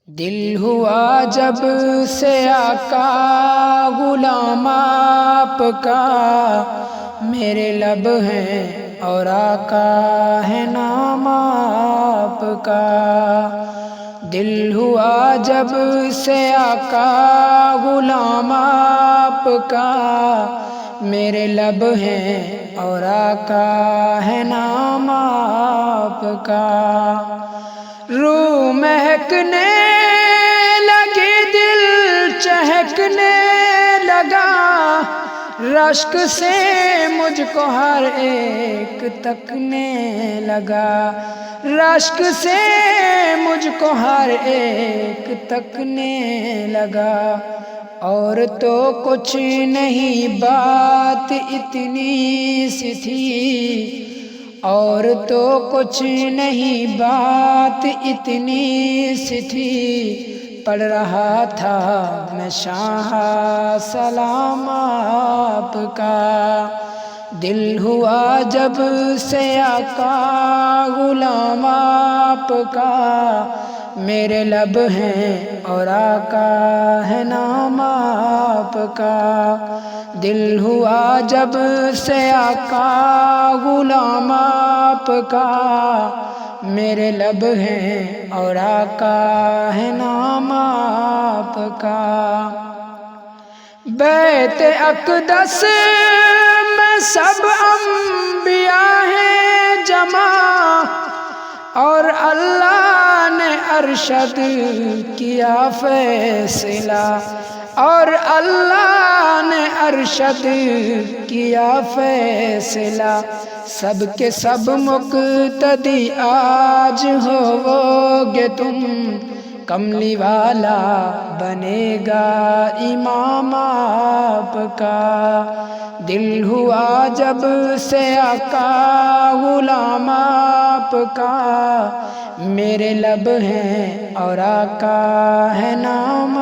دل ہوا جب سے آقا غلام آپ کا، میرے لب ہیں اور آقا ہے نام آپ کا۔ دل ہوا جب سے آقا غلام آپ کا، میرے لب ہیں اور آقا ہے نام آپ کا۔ روح مہکنے لگی، دل چہکنے لگا، رشک سے مجھ کو ہر ایک تکنے لگا، رشک سے مجھ کو ہر ایک تکنے لگا۔ اور تو کچھ نہیں بات اتنی سی تھی، اور تو کچھ نہیں بات اتنی سی تھی، پڑھ رہا تھا میں شاہ سلام آپ کا۔ دل ہوا جب سے آقا غلام آپ کا، میرے لب ہیں اور آقا ہے نام آپ کا۔ دل ہوا جب سے آقا غلام آپ کا، میرے لب ہیں اور آقا ہے نام آپ کا۔ بیت اقدس میں سب انبیاء ہیں جمع، اور اللہ نے ارشد کیا فیصلہ، اور اللہ نے ارشد کیا فیصلہ۔ سب کے سب مقتدی آج ہوگے تم، کملی والا بنے گا امام آپ کا۔ دل ہوا جب سے آقا غلام آپ کا، میرے لب ہیں اور آقا ہے نام